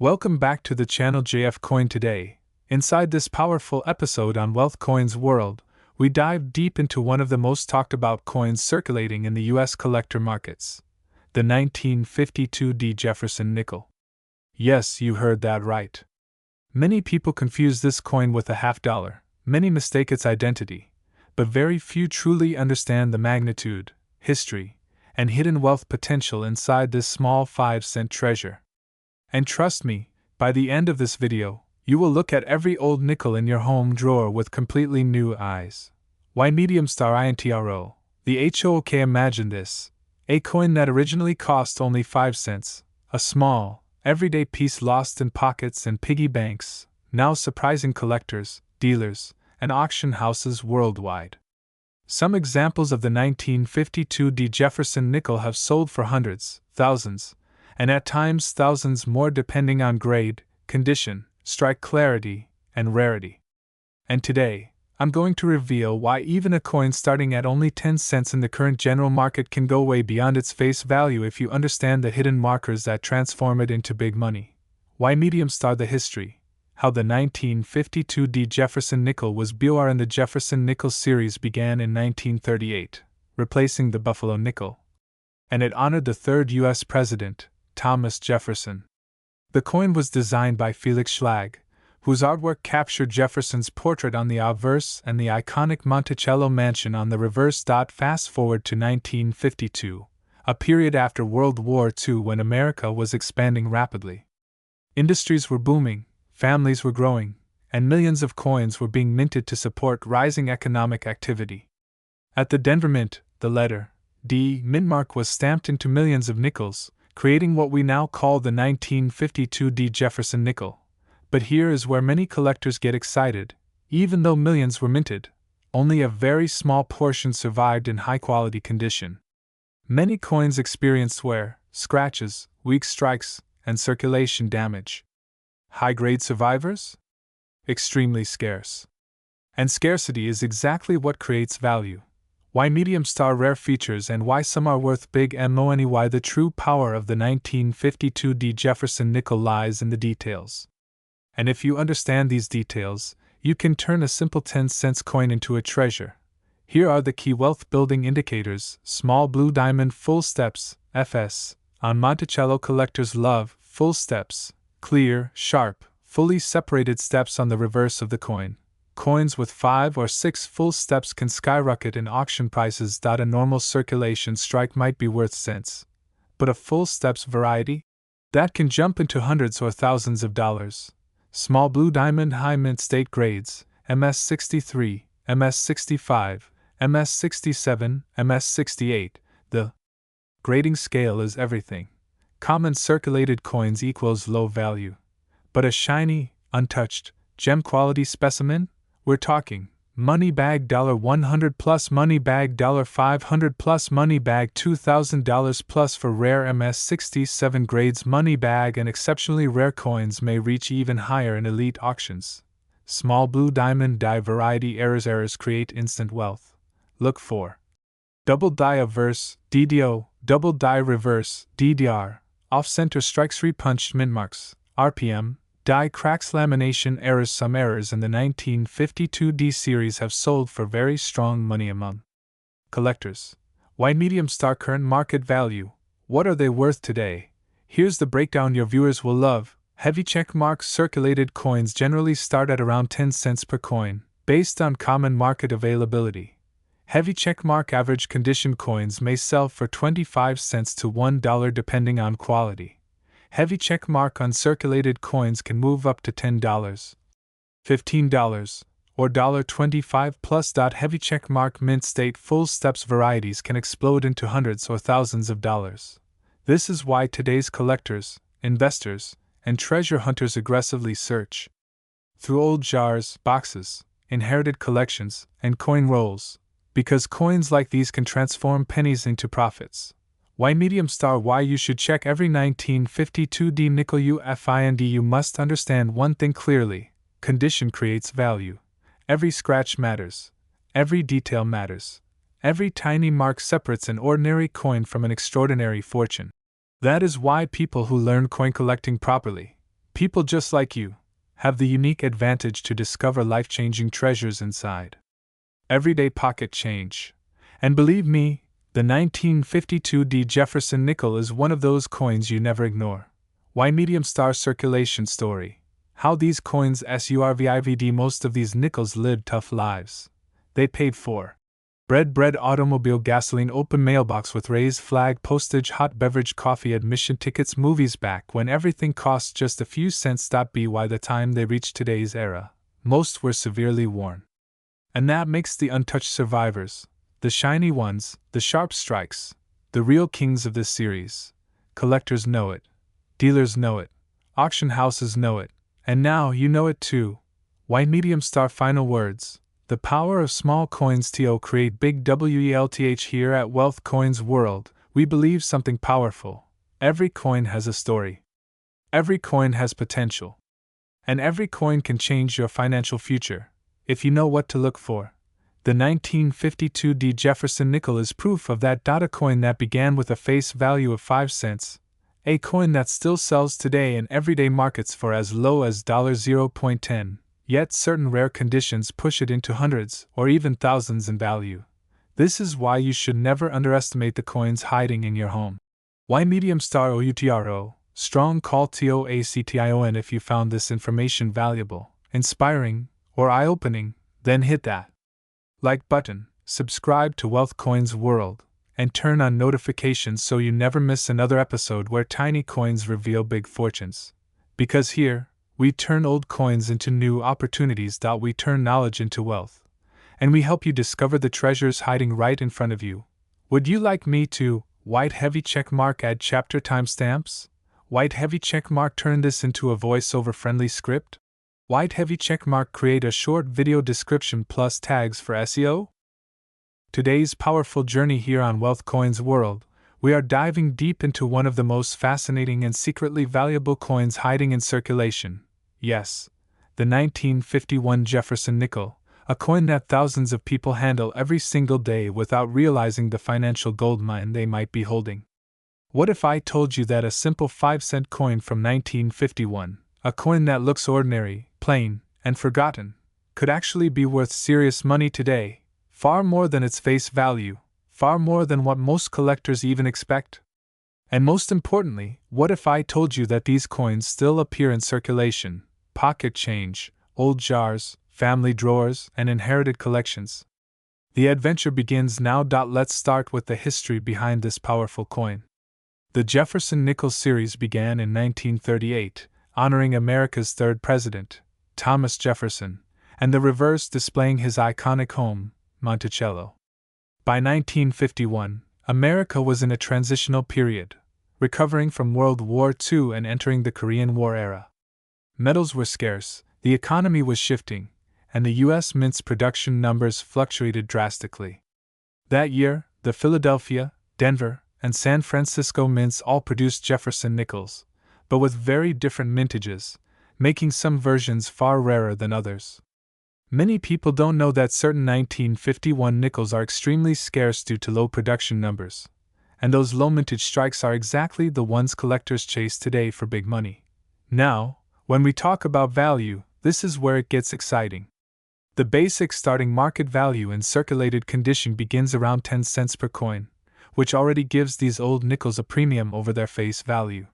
Welcome back to the channel JF Coin. Today, inside this powerful episode on Wealth Coins World, we dive deep into one of the most talked about coins circulating in the US collector markets, the 1952 D. Jefferson nickel. Yes, you heard that right. Many people confuse this coin with a half dollar, many mistake its identity, but very few truly understand the magnitude, history, and hidden wealth potential inside this small 5-cent treasure. And trust me, by the end of this video, you will look at every old nickel in your home drawer with completely new eyes. Why medium star intro? The HOK. Imagine this. A coin that originally cost only 5 cents, a small, everyday piece lost in pockets and piggy banks, now surprising collectors, dealers, and auction houses worldwide. Some examples of the 1952 D. Jefferson nickel have sold for hundreds, thousands, and at times thousands more depending on grade, condition, strike clarity, and rarity. And today, I'm going to reveal why even a coin starting at only 10 cents in the current general market can go way beyond its face value if you understand the hidden markers that transform it into big money. Why medium star? The history. How the 1952 D. Jefferson nickel was born. In the Jefferson nickel series began in 1938, replacing the Buffalo nickel. And it honored the third U.S. president, Thomas Jefferson. The coin was designed by Felix Schlag, whose artwork captured Jefferson's portrait on the obverse and the iconic Monticello mansion on the reverse. Fast forward to 1952, a period after World War II when America was expanding rapidly. Industries were booming, families were growing, and millions of coins were being minted to support rising economic activity. At the Denver Mint, the letter D mint mark was stamped into millions of nickels, creating what we now call the 1952 D. Jefferson nickel. But here is where many collectors get excited. Even though millions were minted, only a very small portion survived in high-quality condition. Many coins experienced wear, scratches, weak strikes, and circulation damage. High-grade survivors? Extremely scarce. And scarcity is exactly what creates value. Why medium star? Rare features and why some are worth big money. Why the true power of the 1952 D. Jefferson nickel lies in the details. And if you understand these details, you can turn a simple 10-cent coin into a treasure. Here are the key wealth building indicators. Small blue diamond full steps, FS. On Monticello, collectors love full steps, clear, sharp, fully separated steps on the reverse of the coin. Coins with 5 or 6 full steps can skyrocket in auction prices. A normal circulation strike might be worth cents, but a full steps variety? That can jump into hundreds or thousands of dollars. Small blue diamond high mint state grades, MS63, MS65, MS67, MS68. The grading scale is everything. Common circulated coins equals low value. But a shiny, untouched, gem quality specimen? We're talking money bag $100 plus, money bag $500 plus, money bag $2,000 plus for rare MS67 grades. Money bag and exceptionally rare coins may reach even higher in elite auctions. Small blue diamond die variety errors create instant wealth. Look for double die obverse, DDO, double die reverse, DDR, off-center strikes, repunched mint marks, RPM, die cracks, lamination errors. Some errors in the 1952 D series have sold for very strong money among collectors. Why medium star? Current market value. What are they worth today? Here's the breakdown your viewers will love. Heavy check mark circulated coins generally start at around 10 cents per coin, based on common market availability. Heavy check mark average condition coins may sell for 25 cents to $1 depending on quality. Heavy check mark uncirculated coins can move up to $10, $15, or $25 plus. Heavy check mark mint state full steps varieties can explode into hundreds or thousands of dollars. This is why today's collectors, investors, and treasure hunters aggressively search through old jars, boxes, inherited collections, and coin rolls, because coins like these can transform pennies into profits. Why medium star? Why you should check every 1952 D nickel UFIND. You must understand one thing clearly: condition creates value. Every scratch matters. Every detail matters. Every tiny mark separates an ordinary coin from an extraordinary fortune. That is why people who learn coin collecting properly People just like you have the unique advantage to discover life-changing treasures inside. Everyday pocket change. And believe me, the 1952 D. Jefferson nickel is one of those coins you never ignore. Why medium star circulation story? How these coins survived. Most of these nickels lived tough lives. They paid for bread, automobile, gasoline, open mailbox with raised flag, postage, hot beverage, coffee, admission tickets, movies back when everything cost just a few cents. By the time they reached today's era, most were severely worn. And that makes the untouched survivors, the shiny ones, the sharp strikes, the real kings of this series. Collectors know it. Dealers know it. Auction houses know it. And now you know it too. Why medium star? Final words. The power of small coins to create big wealth. Here at Wealth Coins World, we believe something powerful. Every coin has a story. Every coin has potential. And every coin can change your financial future, if you know what to look for. The 1952 D. Jefferson nickel is proof of that. A coin that began with a face value of 5 cents. A coin that still sells today in everyday markets for as low as $0.10. Yet certain rare conditions push it into hundreds or even thousands in value. This is why you should never underestimate the coins hiding in your home. Why medium star OUTRO? Strong call TOACTION. If you found this information valuable, inspiring, or eye-opening, then hit that like button, subscribe to Wealth Coins World, and turn on notifications so you never miss another episode where tiny coins reveal big fortunes. Because here, we turn old coins into new opportunities. We turn knowledge into wealth. And we help you discover the treasures hiding right in front of you. Would you like me to, white heavy checkmark, add chapter timestamps? White heavy checkmark, turn this into a voiceover friendly script? White heavy checkmark, create a short video description plus tags for SEO? Today's powerful journey here on Wealth Coins World, we are diving deep into one of the most fascinating and secretly valuable coins hiding in circulation. Yes, the 1951 Jefferson nickel, a coin that thousands of people handle every single day without realizing the financial goldmine they might be holding. What if I told you that a simple 5-cent coin from 1951, a coin that looks ordinary, plain, and forgotten, could actually be worth serious money today, far more than its face value? Far more than what most collectors even expect? And most importantly, what if I told you that these coins still appear in circulation, pocket change, old jars, family drawers, and inherited collections? The adventure begins now. Let's start with the history behind this powerful coin. The Jefferson nickel series began in 1938, honoring America's third president, Thomas Jefferson, and the reverse displaying his iconic home, Monticello. By 1951, America was in a transitional period, recovering from World War II and entering the Korean War era. Metals were scarce, the economy was shifting, and the U.S. Mint's production numbers fluctuated drastically. That year, the Philadelphia, Denver, and San Francisco mints all produced Jefferson nickels, but with very different mintages, making some versions far rarer than others. Many people don't know that certain 1951 nickels are extremely scarce due to low production numbers, and those low mintage strikes are exactly the ones collectors chase today for big money. Now, when we talk about value, this is where it gets exciting. The basic starting market value in circulated condition begins around 10 cents per coin, which already gives these old nickels a premium over their face value.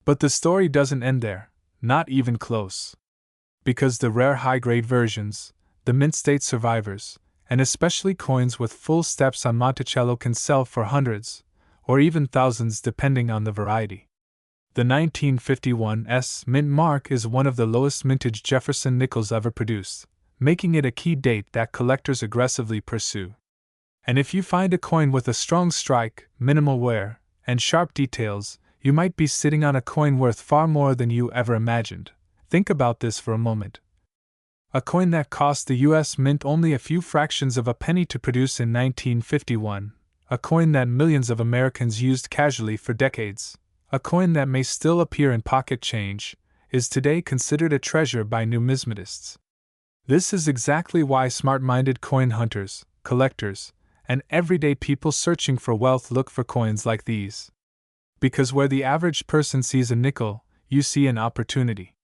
But the story doesn't end there, not even close. Because the rare high-grade versions, the mint state survivors, and especially coins with full steps on Monticello can sell for hundreds, or even thousands depending on the variety. The 1951's mint mark is one of the lowest mintage Jefferson nickels ever produced, making it a key date that collectors aggressively pursue. And if you find a coin with a strong strike, minimal wear, and sharp details, you might be sitting on a coin worth far more than you ever imagined. Think about this for a moment. A coin that cost the U.S. Mint only a few fractions of a penny to produce in 1951, a coin that millions of Americans used casually for decades, a coin that may still appear in pocket change, is today considered a treasure by numismatists. This is exactly why smart-minded coin hunters, collectors, and everyday people searching for wealth look for coins like these. Because where the average person sees a nickel, you see an opportunity.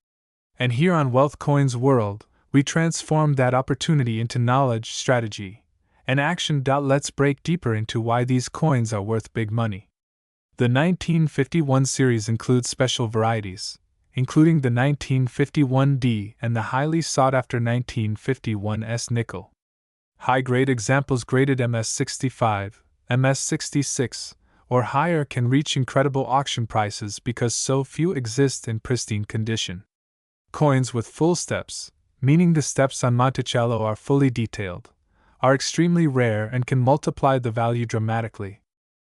And here on Wealth Coins World, we transform that opportunity into knowledge, strategy, and action. Let's break deeper into why these coins are worth big money. The 1951 series includes special varieties, including the 1951D and the highly sought-after 1951S nickel. High-grade examples graded MS65, MS66, or higher can reach incredible auction prices because so few exist in pristine condition. Coins with full steps, meaning the steps on Monticello are fully detailed, are extremely rare and can multiply the value dramatically.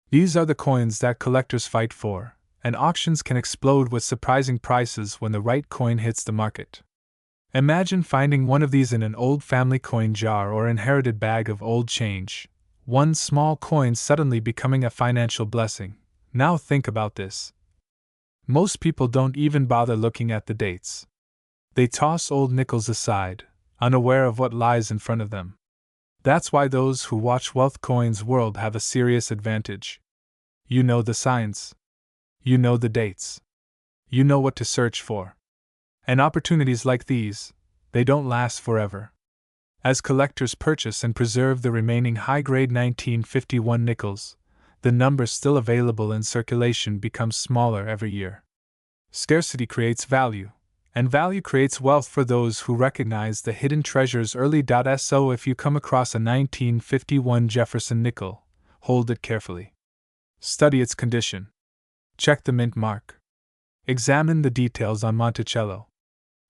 These are the coins that collectors fight for, and auctions can explode with surprising prices when the right coin hits the market. Imagine finding one of these in an old family coin jar or inherited bag of old change, one small coin suddenly becoming a financial blessing. Now think about this. Most people don't even bother looking at the dates. They toss old nickels aside, unaware of what lies in front of them. That's why those who watch Wealth Coins World have a serious advantage. You know the signs. You know the dates. You know what to search for. And opportunities like these, they don't last forever. As collectors purchase and preserve the remaining high-grade 1951 nickels, the numbers still available in circulation becomes smaller every year. Scarcity creates value, and value creates wealth for those who recognize the hidden treasures early. So if you come across a 1951 Jefferson nickel, hold it carefully. Study its condition. Check the mint mark. Examine the details on Monticello.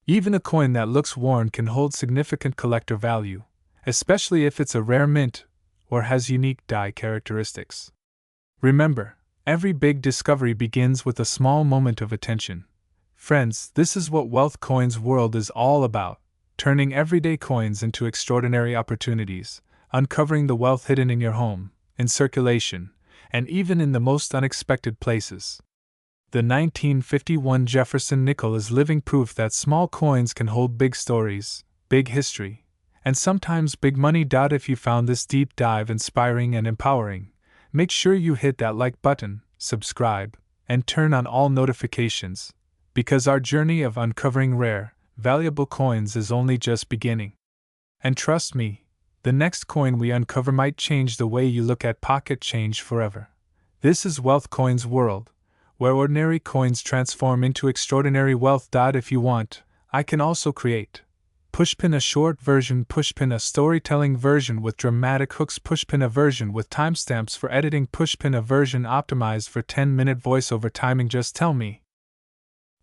Even a coin that looks worn can hold significant collector value, especially if it's a rare mint or has unique die characteristics. Remember, every big discovery begins with a small moment of attention. Friends, this is what Wealth Coins World is all about, turning everyday coins into extraordinary opportunities, uncovering the wealth hidden in your home, in circulation, and even in the most unexpected places. The 1951 Jefferson nickel is living proof that small coins can hold big stories, big history, and sometimes big money. If you found this deep dive inspiring and empowering, make sure you hit that like button, subscribe, and turn on all notifications, because our journey of uncovering rare, valuable coins is only just beginning. And trust me, the next coin we uncover might change the way you look at pocket change forever. This is Wealth Coins World, where ordinary coins transform into extraordinary wealth. If you want, I can also create Pushpin, a short version, Pushpin, a storytelling version with dramatic hooks, Pushpin, a version with timestamps for editing, Pushpin, a version optimized for 10-minute voiceover timing. Just tell me.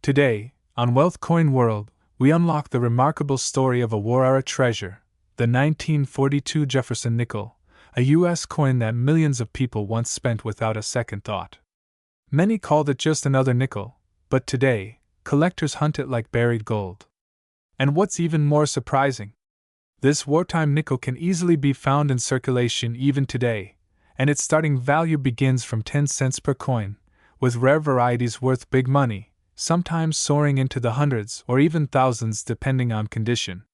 Today, on Wealth Coin World, we unlock the remarkable story of a war-era treasure, the 1942 Jefferson nickel, a U.S. coin that millions of people once spent without a second thought. Many called it just another nickel, but today, collectors hunt it like buried gold. And what's even more surprising? This wartime nickel can easily be found in circulation even today, and its starting value begins from 10 cents per coin, with rare varieties worth big money, sometimes soaring into the hundreds or even thousands depending on condition.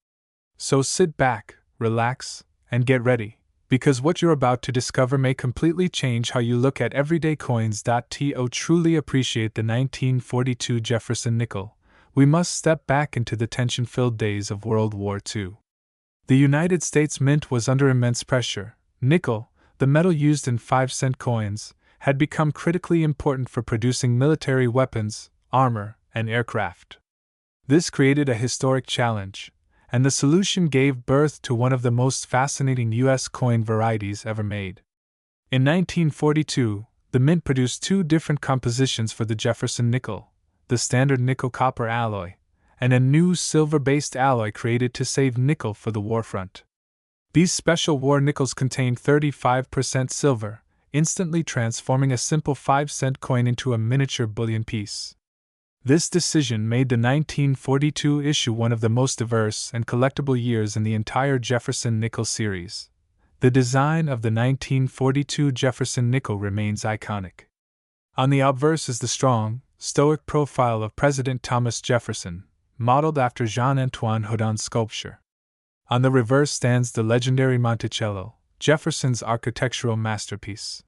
So sit back, relax, and get ready, because what you're about to discover may completely change how you look at everyday coins. To truly appreciate the 1942 Jefferson nickel, we must step back into the tension-filled days of World War II. The United States Mint was under immense pressure. Nickel, the metal used in 5-cent coins, had become critically important for producing military weapons, armor, and aircraft. This created a historic challenge, and the solution gave birth to one of the most fascinating U.S. coin varieties ever made. In 1942, the Mint produced two different compositions for the Jefferson nickel, the standard nickel-copper alloy, and a new silver-based alloy created to save nickel for the war front. These special war nickels contained 35% silver, instantly transforming a simple 5-cent coin into a miniature bullion piece. This decision made the 1942 issue one of the most diverse and collectible years in the entire Jefferson nickel series. The design of the 1942 Jefferson nickel remains iconic. On the obverse is the strong, stoic profile of President Thomas Jefferson, modeled after Jean-Antoine Houdon's sculpture. On the reverse stands the legendary Monticello, Jefferson's architectural masterpiece.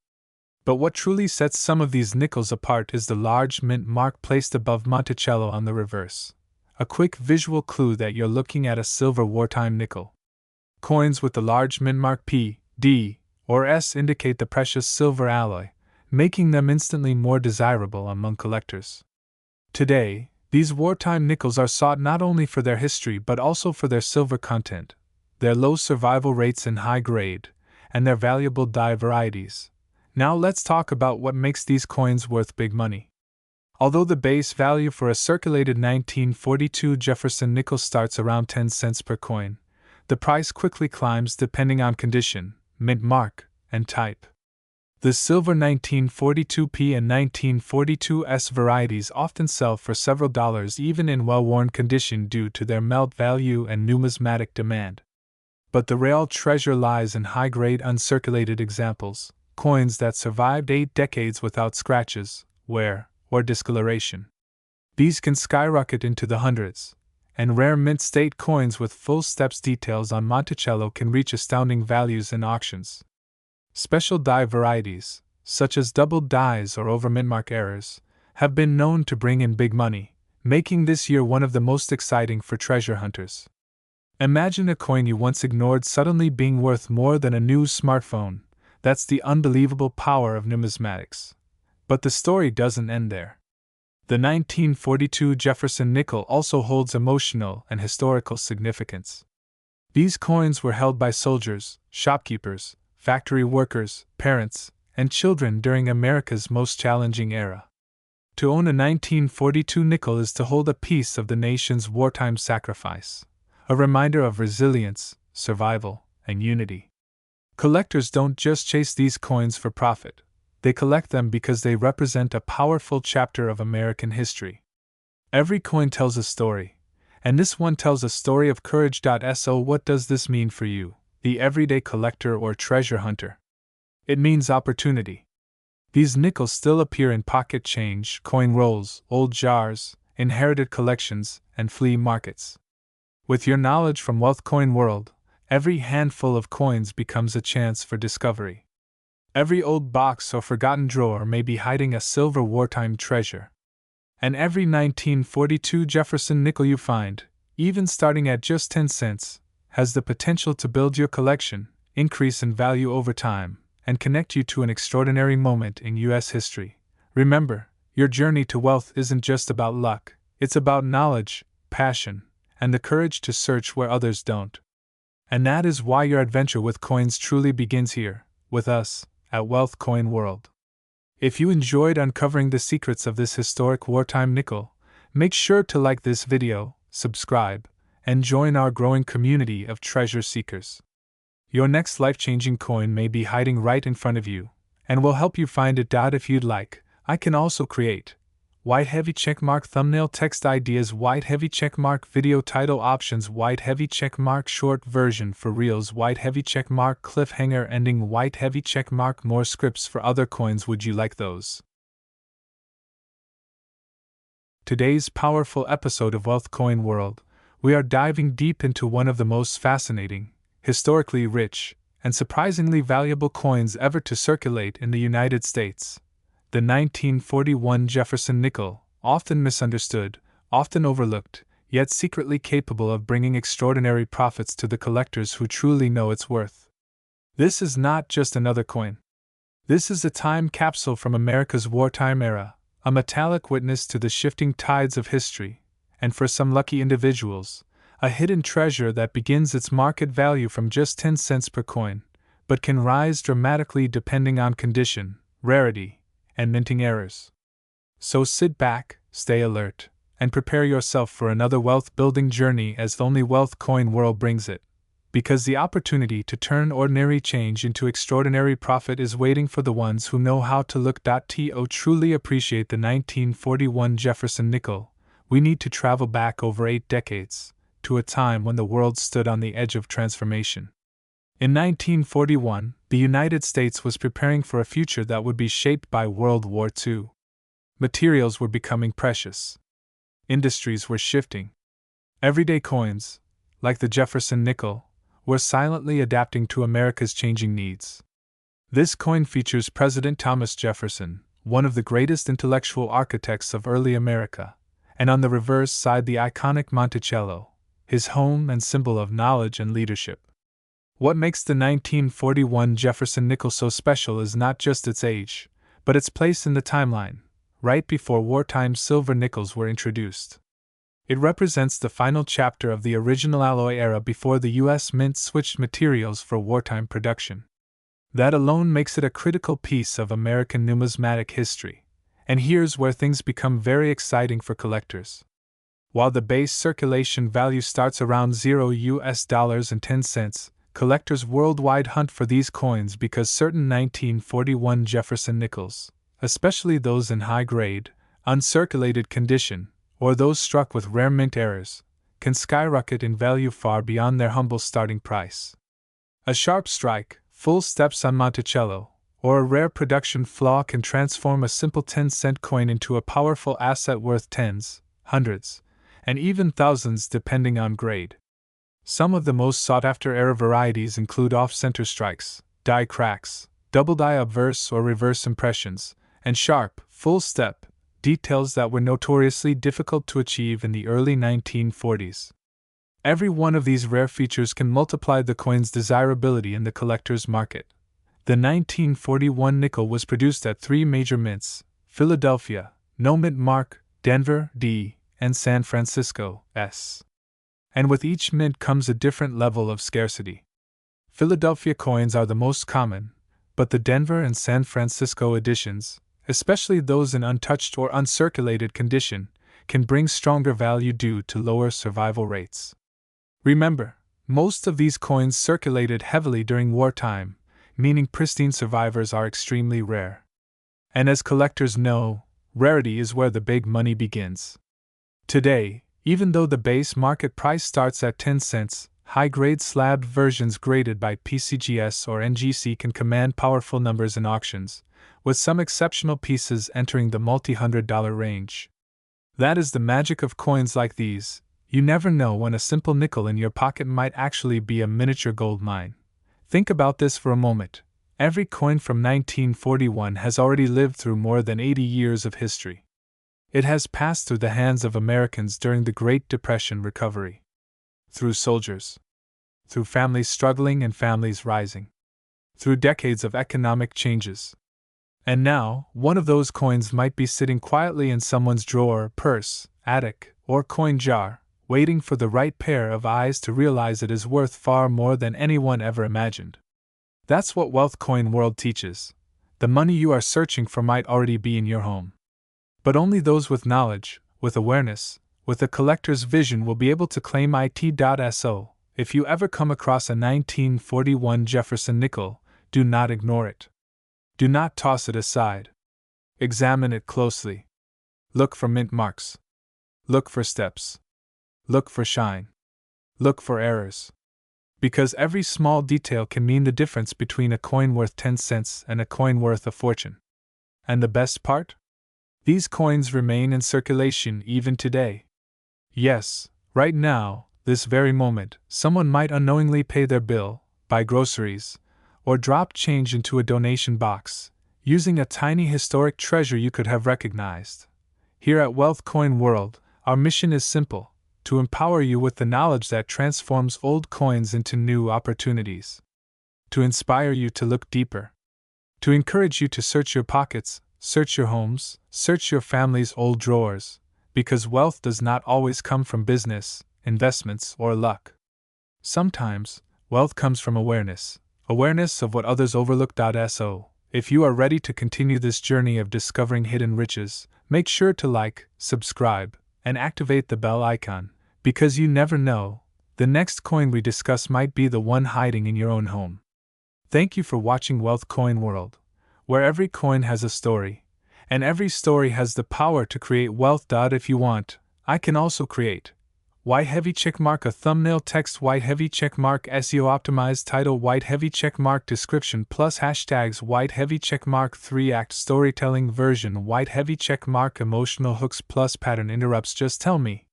But what truly sets some of these nickels apart is the large mint mark placed above Monticello on the reverse. A quick visual clue that you're looking at a silver wartime nickel. Coins with the large mint mark P, D, or S indicate the precious silver alloy, making them instantly more desirable among collectors. Today, these wartime nickels are sought not only for their history but also for their silver content, their low survival rates in high grade, and their valuable die varieties. Now let's talk about what makes these coins worth big money. Although the base value for a circulated 1942 Jefferson nickel starts around 10 cents per coin, the price quickly climbs depending on condition, mint mark, and type. The silver 1942P and 1942S varieties often sell for several dollars even in well-worn condition due to their melt value and numismatic demand. But the real treasure lies in high-grade uncirculated examples, coins that survived 8 decades without scratches, wear, or discoloration. These can skyrocket into the hundreds, and rare mint state coins with full steps details on Monticello can reach astounding values in auctions. Special die varieties, such as doubled dies or over mintmark errors, have been known to bring in big money, making this year one of the most exciting for treasure hunters. Imagine a coin you once ignored suddenly being worth more than a new smartphone. That's the unbelievable power of numismatics. But the story doesn't end there. The 1942 Jefferson nickel also holds emotional and historical significance. These coins were held by soldiers, shopkeepers, factory workers, parents, and children during America's most challenging era. To own a 1942 nickel is to hold a piece of the nation's wartime sacrifice, a reminder of resilience, survival, and unity. Collectors don't just chase these coins for profit, they collect them because they represent a powerful chapter of American history. Every coin tells a story, and this one tells a story of courage. So what does this mean for you, the everyday collector or treasure hunter? It means opportunity. These nickels still appear in pocket change, coin rolls, old jars, inherited collections, and flea markets. With your knowledge from Wealth Coin World, every handful of coins becomes a chance for discovery. Every old box or forgotten drawer may be hiding a silver wartime treasure. And every 1942 Jefferson nickel you find, even starting at just 10 cents, has the potential to build your collection, increase in value over time, and connect you to an extraordinary moment in U.S. history. Remember, your journey to wealth isn't just about luck, it's about knowledge, passion, and the courage to search where others don't. And that is why your adventure with coins truly begins here, with us, at Wealth Coin World. If you enjoyed uncovering the secrets of this historic wartime nickel, make sure to like this video, subscribe, and join our growing community of treasure seekers. Your next life-changing coin may be hiding right in front of you, and we'll help you find it. If you'd like, I can also create white heavy checkmark thumbnail text ideas, white heavy checkmark video title options, white heavy checkmark short version for reels, white heavy checkmark cliffhanger ending, white heavy checkmark more scripts for other coins. Would you like those? Today's powerful episode of Wealth Coin World, we are diving deep into one of the most fascinating, historically rich, and surprisingly valuable coins ever to circulate in the United States. The 1941 Jefferson nickel, often misunderstood, often overlooked, yet secretly capable of bringing extraordinary profits to the collectors who truly know its worth. This is not just another coin. This is a time capsule from America's wartime era, a metallic witness to the shifting tides of history, and for some lucky individuals, a hidden treasure that begins its market value from just 10 cents per coin, but can rise dramatically depending on condition, rarity, and minting errors. So sit back, stay alert, and prepare yourself for another wealth-building journey as only Wealth Coin World brings it. Because the opportunity to turn ordinary change into extraordinary profit is waiting for the ones who know how to look. To truly appreciate the 1941 Jefferson nickel, we need to travel back over 8 decades, to a time when the world stood on the edge of transformation. In 1941, the United States was preparing for a future that would be shaped by World War II. Materials were becoming precious. Industries were shifting. Everyday coins, like the Jefferson nickel, were silently adapting to America's changing needs. This coin features President Thomas Jefferson, one of the greatest intellectual architects of early America, and on the reverse side the iconic Monticello, his home and symbol of knowledge and leadership. What makes the 1941 Jefferson nickel so special is not just its age, but its place in the timeline, right before wartime silver nickels were introduced. It represents the final chapter of the original alloy era before the U.S. Mint switched materials for wartime production. That alone makes it a critical piece of American numismatic history, and here's where things become very exciting for collectors. While the base circulation value starts around $0.10, collectors worldwide hunt for these coins because certain 1941 Jefferson nickels, especially those in high-grade, uncirculated condition, or those struck with rare mint errors, can skyrocket in value far beyond their humble starting price. A sharp strike, full steps on Monticello, or a rare production flaw can transform a simple 10-cent coin into a powerful asset worth tens, hundreds, and even thousands depending on grade. Some of the most sought-after error varieties include off-center strikes, die cracks, double-die obverse or reverse impressions, and sharp, full-step, details that were notoriously difficult to achieve in the early 1940s. Every one of these rare features can multiply the coin's desirability in the collector's market. The 1941 nickel was produced at 3 major mints: Philadelphia, No Mint Mark, Denver, D, and San Francisco, S. And with each mint comes a different level of scarcity. Philadelphia coins are the most common, but the Denver and San Francisco editions, especially those in untouched or uncirculated condition, can bring stronger value due to lower survival rates. Remember, most of these coins circulated heavily during wartime, meaning pristine survivors are extremely rare. And as collectors know, rarity is where the big money begins. Today, even though the base market price starts at 10 cents, high-grade slabbed versions graded by PCGS or NGC can command powerful numbers in auctions, with some exceptional pieces entering the multi-$100 range. That is the magic of coins like these. You never know when a simple nickel in your pocket might actually be a miniature gold mine. Think about this for a moment. Every coin from 1941 has already lived through more than 80 years of history. It has passed through the hands of Americans during the Great Depression recovery. Through soldiers. Through families struggling and families rising. Through decades of economic changes. And now, one of those coins might be sitting quietly in someone's drawer, purse, attic, or coin jar, waiting for the right pair of eyes to realize it is worth far more than anyone ever imagined. That's what Wealth Coin World teaches. The money you are searching for might already be in your home. But only those with knowledge, with awareness, with a collector's vision will be able to claim it.so. If you ever come across a 1941 Jefferson nickel, do not ignore it. Do not toss it aside. Examine it closely. Look for mint marks. Look for steps. Look for shine. Look for errors. Because every small detail can mean the difference between a coin worth 10 cents and a coin worth a fortune. And the best part? These coins remain in circulation even today. Yes, right now, this very moment, someone might unknowingly pay their bill, buy groceries, or drop change into a donation box, using a tiny historic treasure you could have recognized. Here at Wealth Coin World, our mission is simple: to empower you with the knowledge that transforms old coins into new opportunities. To inspire you to look deeper. To encourage you to search your pockets, search your homes, search your family's old drawers, because wealth does not always come from business, investments, or luck. Sometimes, wealth comes from awareness of what others overlook. So, if you are ready to continue this journey of discovering hidden riches, make sure to like, subscribe, and activate the bell icon, because you never know, the next coin we discuss might be the one hiding in your own home. Thank you for watching Wealth Coin World, where every coin has a story, and every story has the power to create wealth. If you want, I can also create. White heavy checkmark a thumbnail text, white heavy checkmark SEO optimized title, white heavy checkmark description plus hashtags, white heavy checkmark 3-act storytelling version, white heavy checkmark emotional hooks plus pattern interrupts. Just tell me,